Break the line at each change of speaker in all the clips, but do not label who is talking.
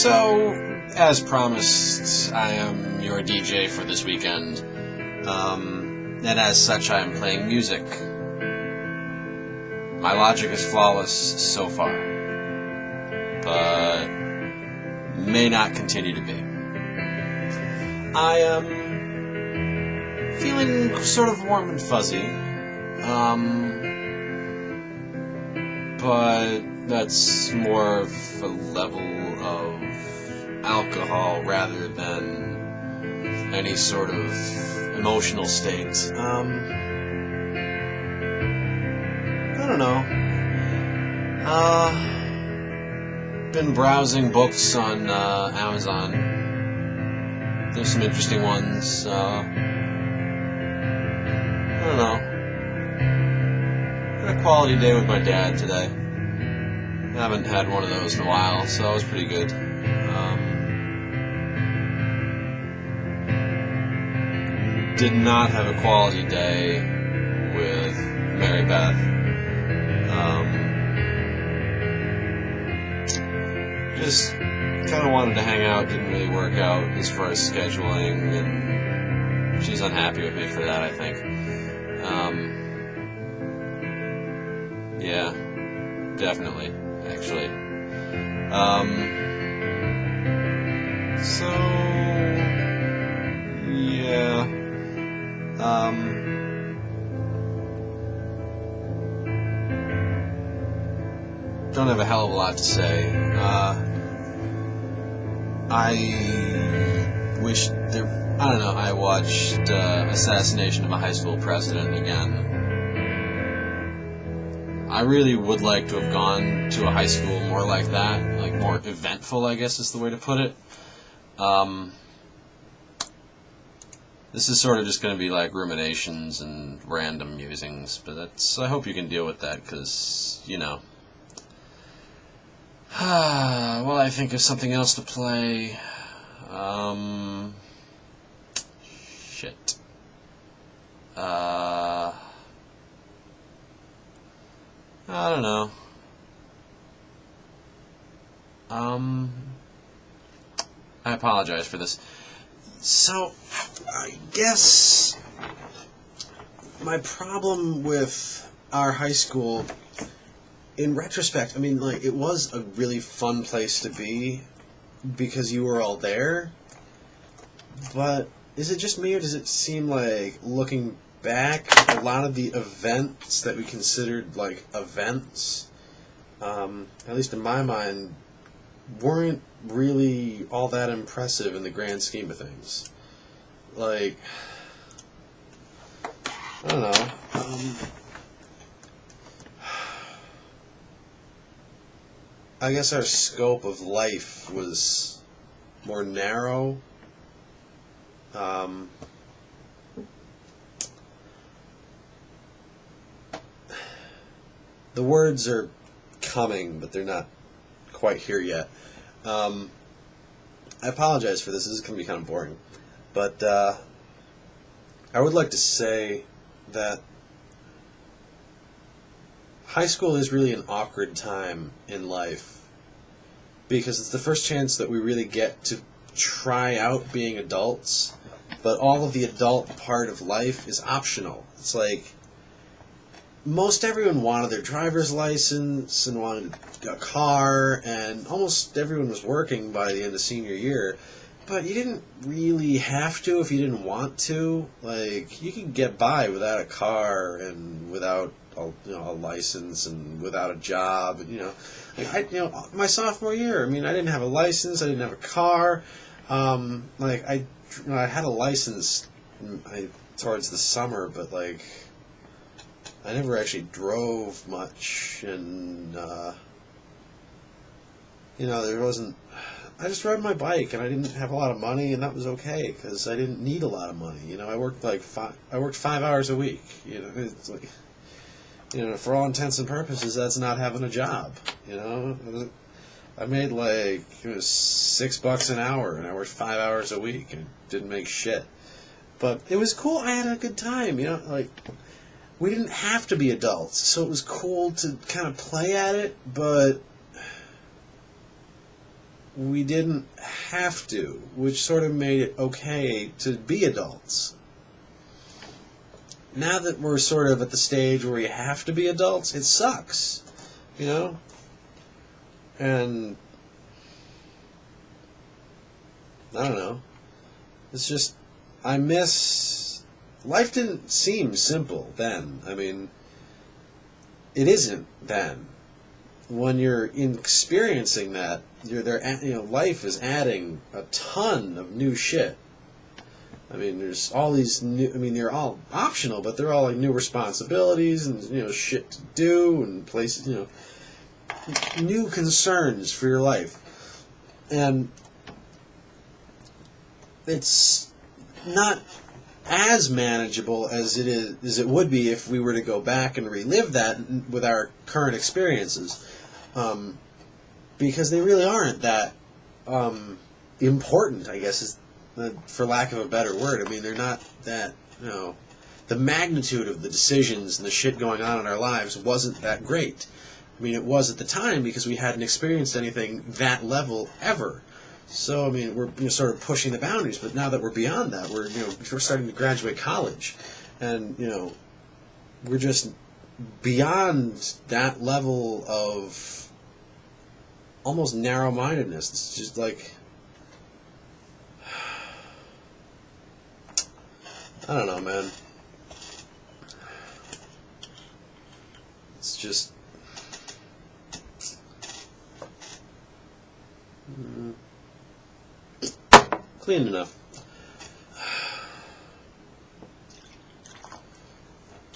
So, as promised, I am your DJ for this weekend, and as such I am playing music. My logic is flawless so far, but may not continue to be. I am feeling sort of warm and fuzzy, but that's more of a level of alcohol rather than any sort of emotional state. I don't know. Been browsing books on Amazon. There's some interesting ones. I don't know. Had a quality day with my dad today. I haven't had one of those in a while, so that was pretty good. Did not have a quality day with Mary Beth. Just kind of wanted to hang out, didn't really work out as far as scheduling, and she's unhappy with me for that, I think. Yeah, definitely, actually. So, yeah, don't have a hell of a lot to say. I wish there, I don't know, I watched Assassination of a High School President again. I really would like to have gone to a high school more like that, like more eventful, I guess is the way to put it. This is sort of just going to be like ruminations and random musings, but that's, I hope you can deal with that, because, you know. Well, I think of something else to play. Shit. I don't know. I apologize for this. So, I guess my problem with our high school, in retrospect, I mean, like, it was a really fun place to be because you were all there, but is it just me, or does it seem like, looking back, a lot of the events that we considered, like, events, at least in my mind, weren't really all that impressive in the grand scheme of things. Like, I don't know, I guess our scope of life was more narrow. The words are coming, but they're not quite here yet. I apologize for this. This is going to be kind of boring. But I would like to say that high school is really an awkward time in life, because it's the first chance that we really get to try out being adults, but all of the adult part of life is optional. It's like, most everyone wanted their driver's license and wanted a car, and almost everyone was working by the end of senior year, but you didn't really have to if you didn't want to. Like, you could get by without a car and without a license and without a job, and like my sophomore year, I mean, I didn't have a license, I didn't have a car. Like, I had a license towards the summer, but like, I never actually drove much, and there wasn't. I just rode my bike, and I didn't have a lot of money, and that was okay because I didn't need a lot of money. I worked I worked 5 hours a week. It's like, for all intents and purposes, that's not having a job. I made like, it was $6 an hour, and I worked 5 hours a week, and didn't make shit. But it was cool. I had a good time. Like, we didn't have to be adults, so it was cool to kind of play at it, but we didn't have to, which sort of made it okay to be adults. Now that we're sort of at the stage where we have to be adults, it sucks, you know? And I don't know. It's just, I miss... Life didn't seem simple then. I mean, it isn't then. When you're experiencing that, life is adding a ton of new shit. I mean, there's all these new... I mean, they're all optional, but they're all like new responsibilities and, shit to do and places, new concerns for your life. And it's not as manageable as it would be if we were to go back and relive that with our current experiences, because they really aren't that important, I guess, is for lack of a better word. I mean, they're not that, the magnitude of the decisions and the shit going on in our lives wasn't that great. I mean, it was at the time because we hadn't experienced anything that level ever. So, I mean, we're sort of pushing the boundaries, but now that we're beyond that, we're starting to graduate college, and we're just beyond that level of almost narrow-mindedness. It's just like, I don't know, man. It's just clean enough.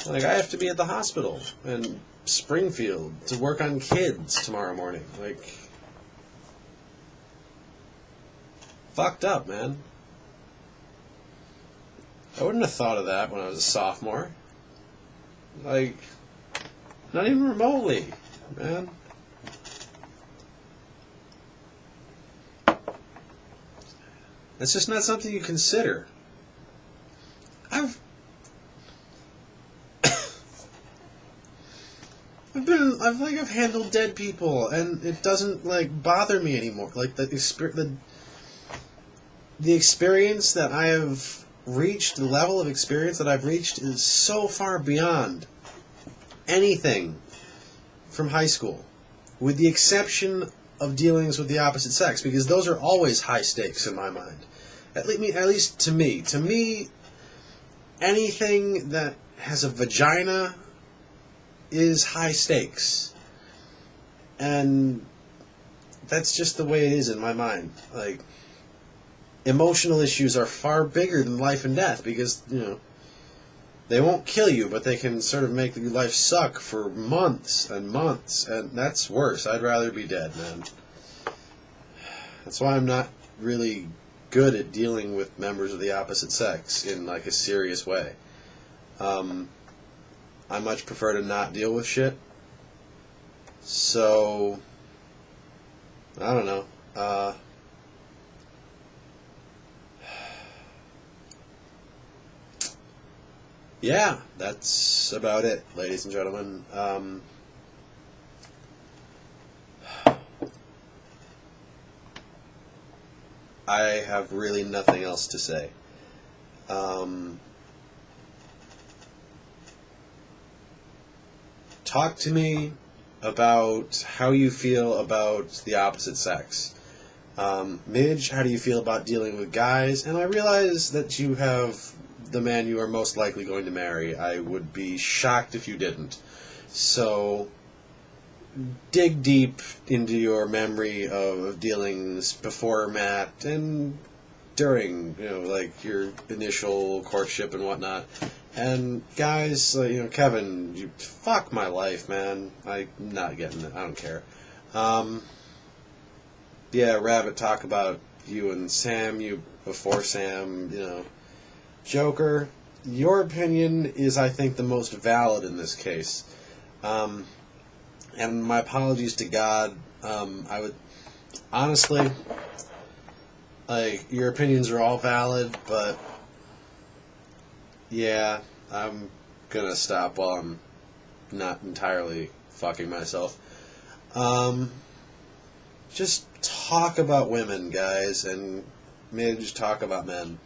Like, I have to be at the hospital in Springfield to work on kids tomorrow morning. Like, fucked up, man. I wouldn't have thought of that when I was a sophomore. Like, not even remotely, man. It's just not something you consider. I've handled dead people, and it doesn't bother me anymore. Like the experience that I have reached, the level of experience that I've reached, is so far beyond anything from high school, with the exception of dealings with the opposite sex, because those are always high stakes in my mind. At least to me. To me, anything that has a vagina is high stakes. And that's just the way it is in my mind. Like, emotional issues are far bigger than life and death, because, they won't kill you, but they can sort of make your life suck for months and months, and that's worse. I'd rather be dead, man. That's why I'm not really good at dealing with members of the opposite sex in, a serious way. I much prefer to not deal with shit. So, I don't know. Yeah, that's about it, ladies and gentlemen. I have really nothing else to say. Talk to me about how you feel about the opposite sex. Midge, how do you feel about dealing with guys? And I realize that you have the man you are most likely going to marry. I would be shocked if you didn't. So, dig deep into your memory of dealings before Matt and during, your initial courtship and whatnot. And guys, Kevin, you fuck my life, man. I'm not getting it. I don't care. Yeah, Rabbit, talk about you and Sam, you before Sam, Joker, your opinion is, I think, the most valid in this case. And my apologies to God. I would, honestly, your opinions are all valid, but yeah, I'm gonna stop while I'm not entirely fucking myself. just talk about women, guys, and maybe just talk about men.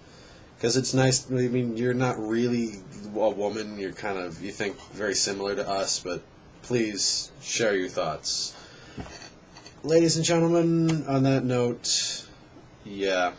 Because it's nice, I mean, you're not really a woman, you think very similar to us, but please share your thoughts. Ladies and gentlemen, on that note, yeah.